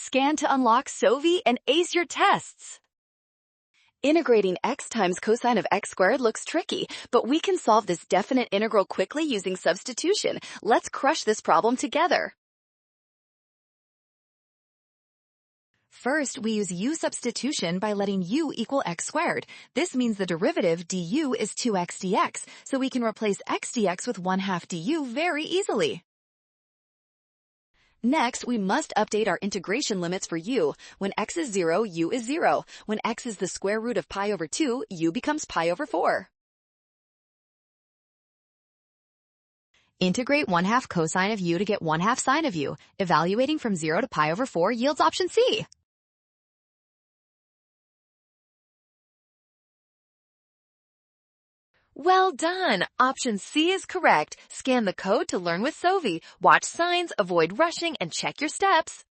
Scan to unlock Sovi and ace your tests. Integrating x times cosine of x squared looks tricky, but we can solve this definite integral quickly using substitution. Let's crush this problem together. First, we use U-Substitution by letting u equal x squared. This means the derivative du is 2x dx, so we can replace x dx with 1/2 du very easily. Next, we must update our integration limits for u. When x is 0, u is 0. When x is the square root of pi over 2, u becomes pi over 4. Integrate 1/2 cosine of u to get 1/2 sine of u. Evaluating from 0 to pi over 4 yields option C. Well done! Option C is correct. Scan the code to learn with Sovi. Watch signs, avoid rushing, and check your steps.